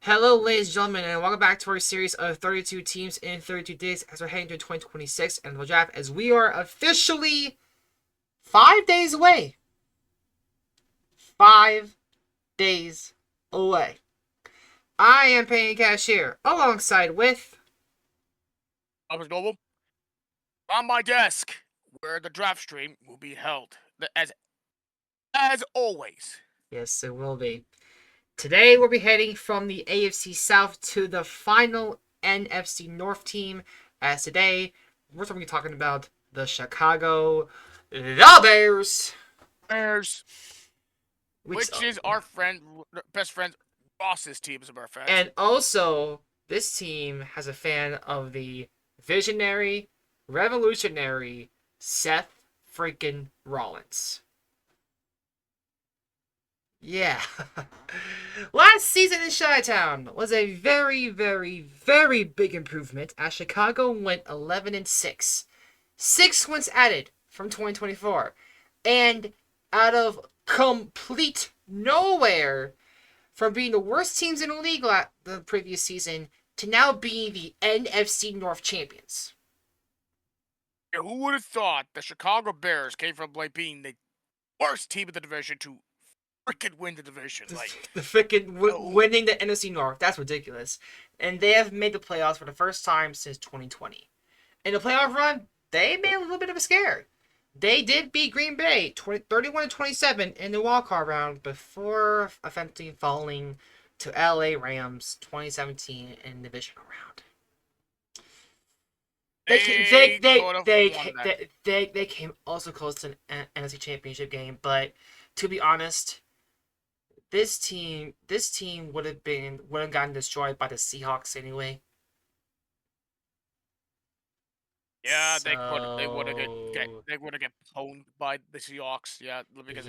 Hello, ladies and gentlemen, and welcome back to our series of 32 teams in 32 days as we're heading to 2026 and the draft as we are officially 5 days away. 5 days away. I am paying cashier alongside with. I was Noble. On my desk, where the draft stream will be held, as always. Yes, it will be. Today we'll be heading from the AFC South to the final NFC North team. As today we're going to be talking about the Chicago the Bears. Bears, which is our best friend Ross's team, as a matter of fact. And also, this team has a fan of the visionary, revolutionary Seth freaking Rollins. Yeah. Last season in Chi-Town was a very, very, very big improvement as Chicago went 11-6. 6 wins added from 2024. And out of complete nowhere, from being the worst teams in the league the previous season to now being the NFC North champions. Yeah, who would have thought the Chicago Bears came from being the worst team in the division to freaking win the division? The freaking winning the NFC North. That's ridiculous. And they have made the playoffs for the first time since 2020. In the playoff run, they made a little bit of a scare. They did beat Green Bay 31-27 in the wildcard round before eventually falling to LA Rams 2017 in the divisional round. They came also close to an NFC Championship game, but to be honest, this team would have gotten destroyed by the Seahawks anyway. Yeah, so... they would have get pwned by the Seahawks. Yeah, because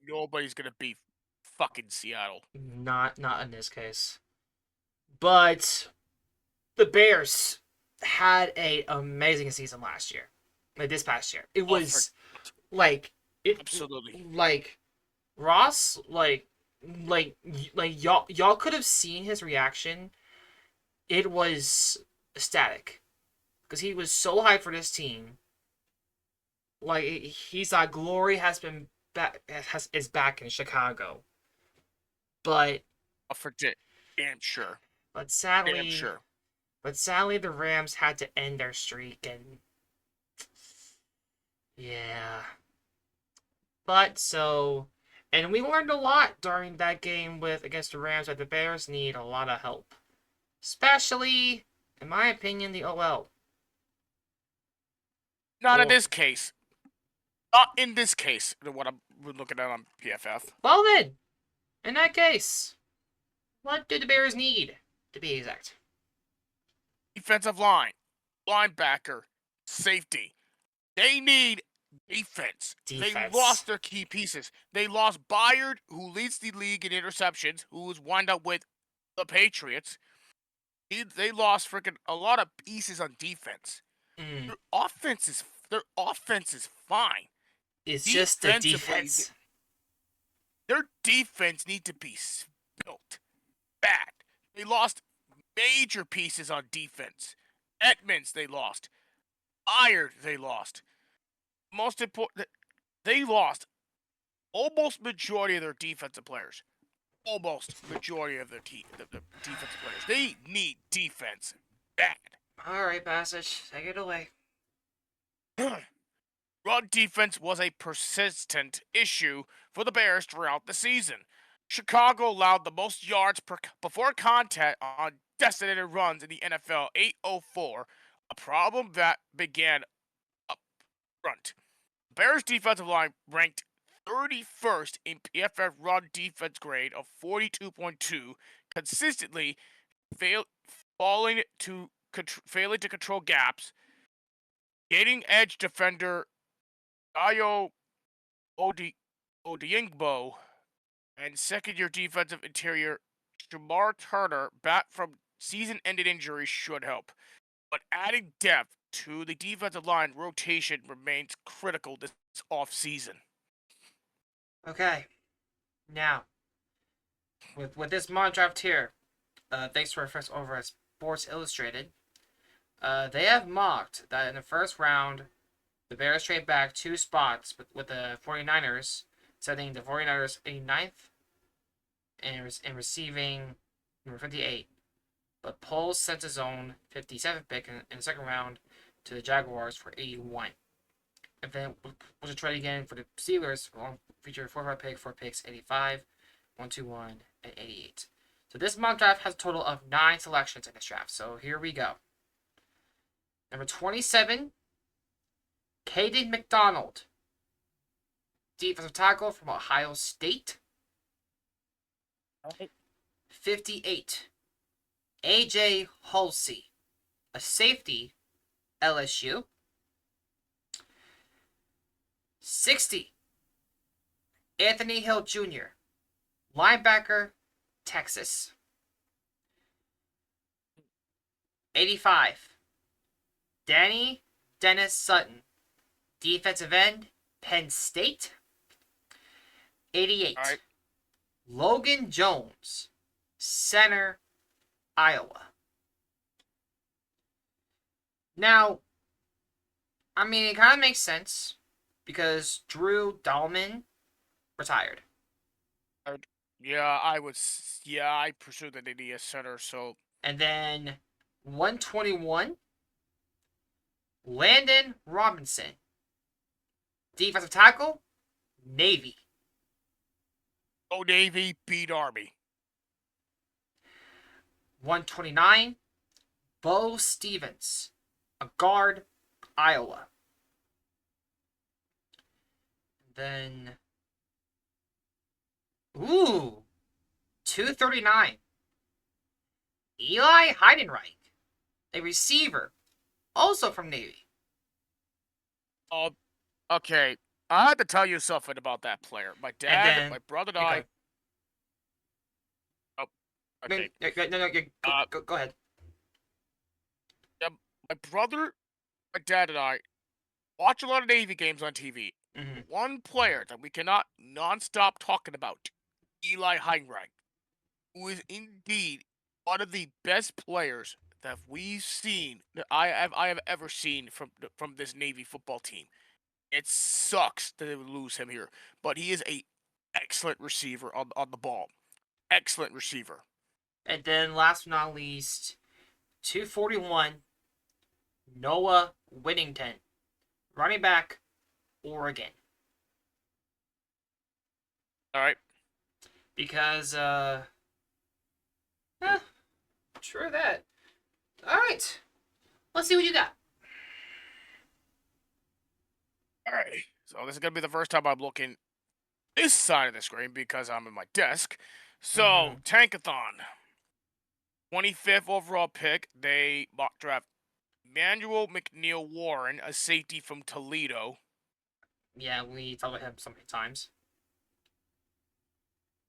nobody's gonna beat fucking Seattle. Not in this case. But the Bears had an amazing season last year. Like this past year. It was absolutely Ross, y'all could have seen his reaction. It was ecstatic. Because he was so hyped for this team. Like, he thought glory is back in Chicago. But for damn sure. But sadly, the Rams had to end their streak, and yeah. And we learned a lot during that game against the Rams that the Bears need a lot of help, especially, in my opinion, the OL. Not in this case. Not in this case. What I'm looking at on PFF. Well then, in that case, what do the Bears need, to be exact? Defensive line, linebacker, safety. They need defense. They lost their key pieces. They lost Byard, who leads the league in interceptions, who was wound up with the Patriots. They lost freaking a lot of pieces on defense. Their offense is fine. It's just the defense. Their defense need to be built bad. They lost major pieces on defense. Edmonds, they lost. Byard, they lost. Most important, they lost almost majority of their defensive players. Almost majority of their defensive players. They need defense bad. All right, Passage, take it away. Run defense was a persistent issue for the Bears throughout the season. Chicago allowed the most yards before contact on designated runs in the NFL, 804, a problem that began up front. The Bears' defensive line ranked 31st in PFF run defense grade of 42.2, consistently failing to control gaps. Gaining edge defender Ayo Odiengbo and second-year defensive interior Shamar Turner back from season-ending injury should help. But adding depth to the defensive line rotation remains critical this offseason. Okay. Now, with this mock draft here, thanks to our friends over at Sports Illustrated, they have mocked that in the first round, the Bears trade back 2 spots with the 49ers, setting the 49ers a ninth and receiving number 58. But Poles sent his own 57th pick in the second round to the Jaguars for 81. And then was a trade again for the Steelers, featured 45 pick, 4 picks, 85, 121, and 88. So this mock draft has a total of 9 selections in this draft. So here we go. Number 27, Caden McDonald, defensive tackle from Ohio State. 58, AJ Halsey, a safety, LSU. 60, Anthony Hill Jr., linebacker, Texas. 85, Danny Dennis Sutton, defensive end, Penn State. 88, All right. Logan Jones, center, Iowa. Now, I mean, it kind of makes sense because Drew Dahlman retired. Yeah, I would. Yeah, I pursued that idea center. So And then 121, Landon Robinson, defensive tackle, Navy. go Navy, beat Army. 129, Bo Stevens, a guard, Iowa. Then, 239, Eli Heidenreich, a receiver, also from Navy. Oh, okay. I had to tell you something about that player. My dad, then- my brother, and Okay. I. Oh, okay. No, go ahead. My brother, my dad, and I watch a lot of Navy games on TV. Mm-hmm. One player that we cannot non-stop talking about, Eli Heinrich, who is indeed one of the best players that we've seen, that I have ever seen from this Navy football team. It sucks that they would lose him here, but he is a excellent receiver on the ball. Excellent receiver. And then last but not least, 241, Noah Whittington, running back, Oregon. All right. Because, sure that. All right. Let's see what you got. All right. So this is gonna be the first time I'm looking this side of the screen because I'm in my desk. So Tankathon, 25th overall pick. They mock draft Manuel McNeil Warren, a safety from Toledo. Yeah, we talked about him so many times.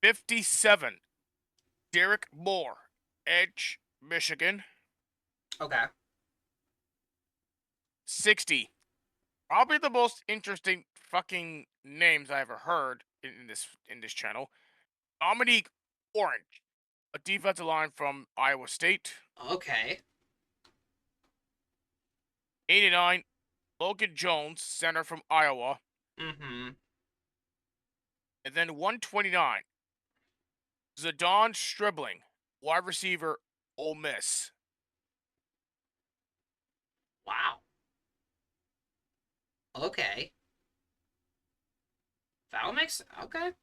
57, Derek Moore, Edge, Michigan. Okay. 60, probably the most interesting fucking names I ever heard in this channel. Dominique Orange, a defensive line from Iowa State. Okay. 89, Logan Jones, center from Iowa. Mm-hmm. And then 129, Zidane Stribling, wide receiver, Ole Miss. Wow. Okay. That makes okay.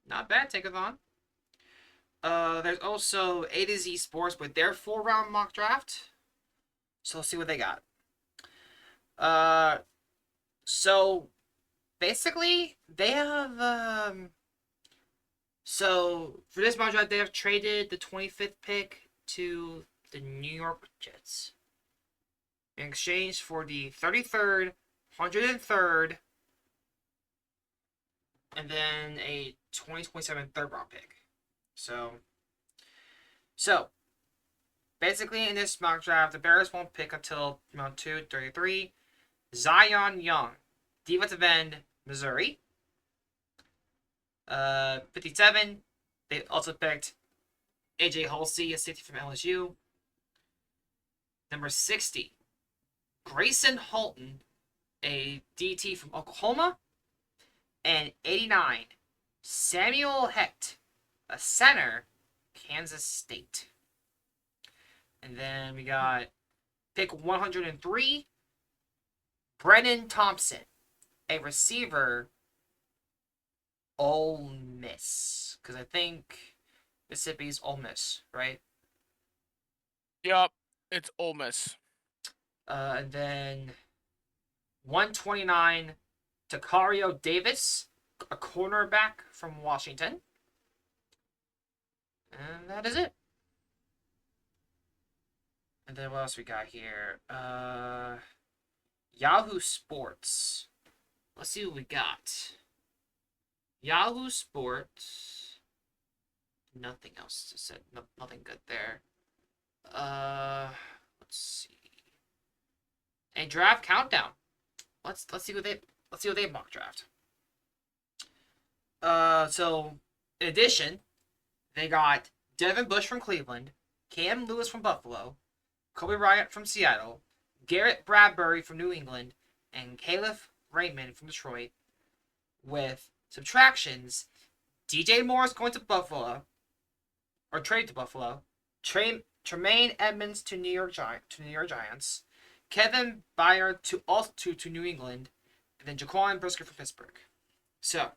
Not bad, Tankathon. There's also A to Z Sports with their 4-round mock draft. So let's see what they got. So basically they have so for this mock draft they have traded the 25th pick to the New York Jets in exchange for the 33rd, 103rd, and then a 2027 third round pick. So basically in this mock draft, the Bears won't pick until round 233. Zion Young, defensive end, Missouri. 57, They also picked AJ Halsey, a safety from LSU. Number 60, Grayson Halton, a DT from Oklahoma. And 89, Samuel Hecht, a center, Kansas State. And then we got pick 103, Brennan Thompson, a receiver, Ole Miss. Because I think Mississippi's Ole Miss, right? Yep, it's Ole Miss. And then 129, Takario Davis, a cornerback from Washington. And that is it. And then what else we got here? Yahoo Sports. Let's see what we got. Yahoo Sports. Nothing else to say. No, nothing good there. Let's see. A draft countdown. Let's see what they mock draft. So in addition, they got Devin Bush from Cleveland, Cam Lewis from Buffalo, Kobe Bryant from Seattle, Garrett Bradbury from New England, and Caleb Raymond from Detroit. With subtractions, DJ Morris going to Buffalo, or trade to Buffalo, Tremaine Edmonds to New York Giants, Kevin Byard to New England, and then Jaquan Brisker from Pittsburgh. So,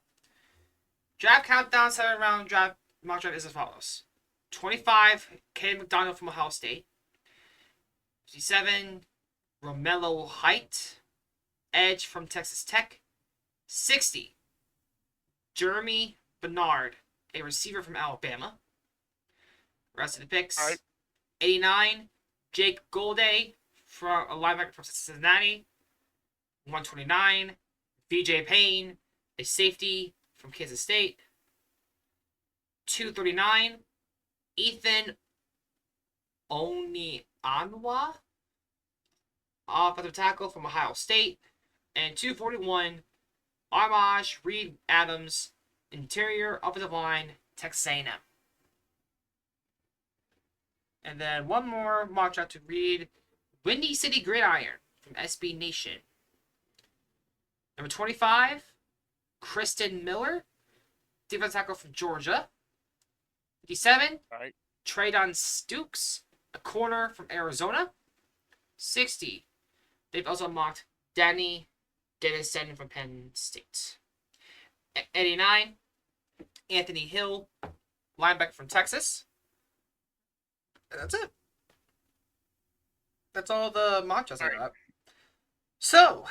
draft countdown 7-round draft mock draft is as follows: 25, Kenny McDonald from Ohio State. 57, Romello Height, edge from Texas Tech. 60, Jeremy Bernard, a receiver from Alabama. Rest of the picks. All right. 89, Jake Golday, from a linebacker from Cincinnati. 129, VJ Payne, a safety from Kansas State. 239, Ethan Onianwa, offensive tackle from Ohio State. And 241, Armaj Reed Adams, interior offensive line, Texas A&M. And then one more mock draft to read. Windy City Gridiron from SB Nation. Number 25, Kristen Miller, defensive tackle from Georgia. 57, All right. Traydon Stukes, a corner from Arizona. 60, they've also mocked Danny Dennison from Penn State. 89, Anthony Hill, linebacker from Texas. And that's it. That's all the mock drafts I got. So,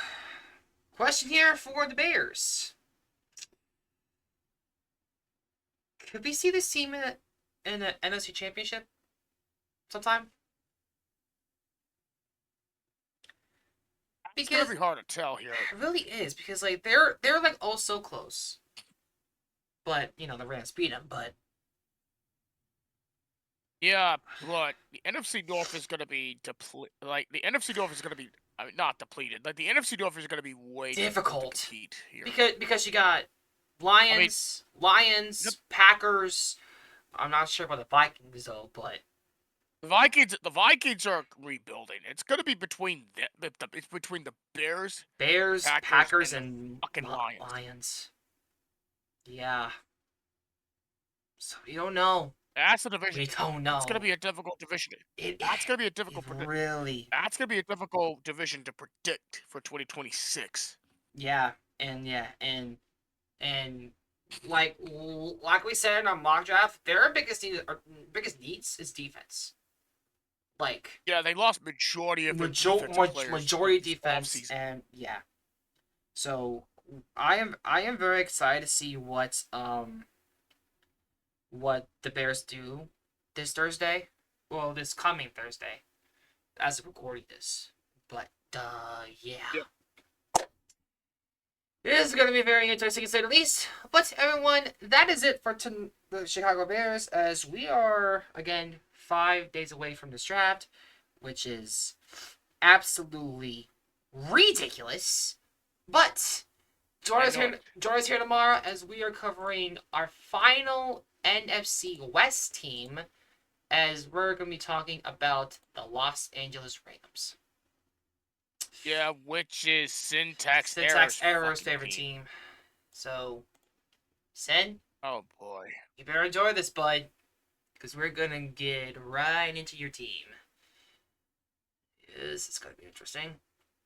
question here for the Bears. Could we see this team in the NFC Championship sometime? It's gonna be hard to tell here. It really is, because like they're like oh so close. But, you know, the Rams beat them, but Yeah, but the NFC North is gonna be the NFC North is gonna be not depleted. Like the NFC North is gonna be way difficult to compete here. because you got Lions, Yep. Packers. I'm not sure about the Vikings though, but The Vikings are rebuilding. It's gonna be between it's between the Bears, Bears, Packers, and and fucking Lions. Lions. Yeah. So we don't know. That's the division. We don't know. It's gonna be a difficult division. That's gonna be a difficult. Really. That's gonna be a difficult division to predict for 2026. Yeah, and like we said in our mock draft, their biggest needs is defense. Like, yeah, they lost majority of their majority defense, and yeah. So I am very excited to see what the Bears do this Thursday. Well, this coming Thursday, as of recording this. But yeah. Yep. This is going to be very interesting, to say the least. But everyone, that is it for the Chicago Bears, as we are, again, 5 days away from this draft, which is absolutely ridiculous. But join us here tomorrow as we are covering our final NFC West team, as we're going to be talking about the Los Angeles Rams. Yeah, which is Syntax Error's favorite team. So, Sin, oh boy, you better enjoy this, bud, because we're going to get right into your team. Yes, it's going to be interesting.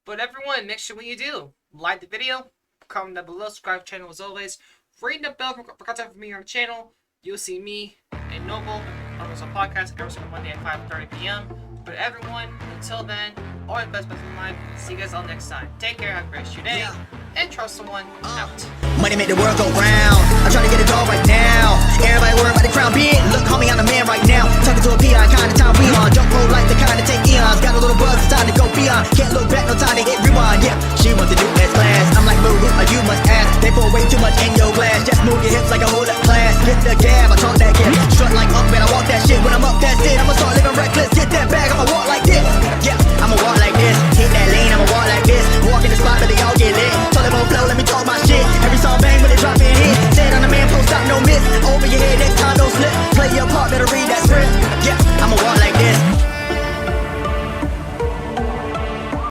But everyone, make sure when you do, like the video, comment down below, subscribe to the channel as always, ring the bell for content from me on the channel. You'll see me and Noble on this podcast every single Monday at 5:30 p.m. But everyone, until then, all the best in life. See you guys all next time. Take care, have a great your day, and trust someone out. Money make the world go round. I'm trying to get it all right now. Everybody worry about the crown big. Look, homie, I'm the man right now. Talking to a peon, kind of time we on. Jump roll like the kind of take eons. Got a little buzz, it's time to go beyond. Can't look back, no time to hit rewind. Yeah, she wants to do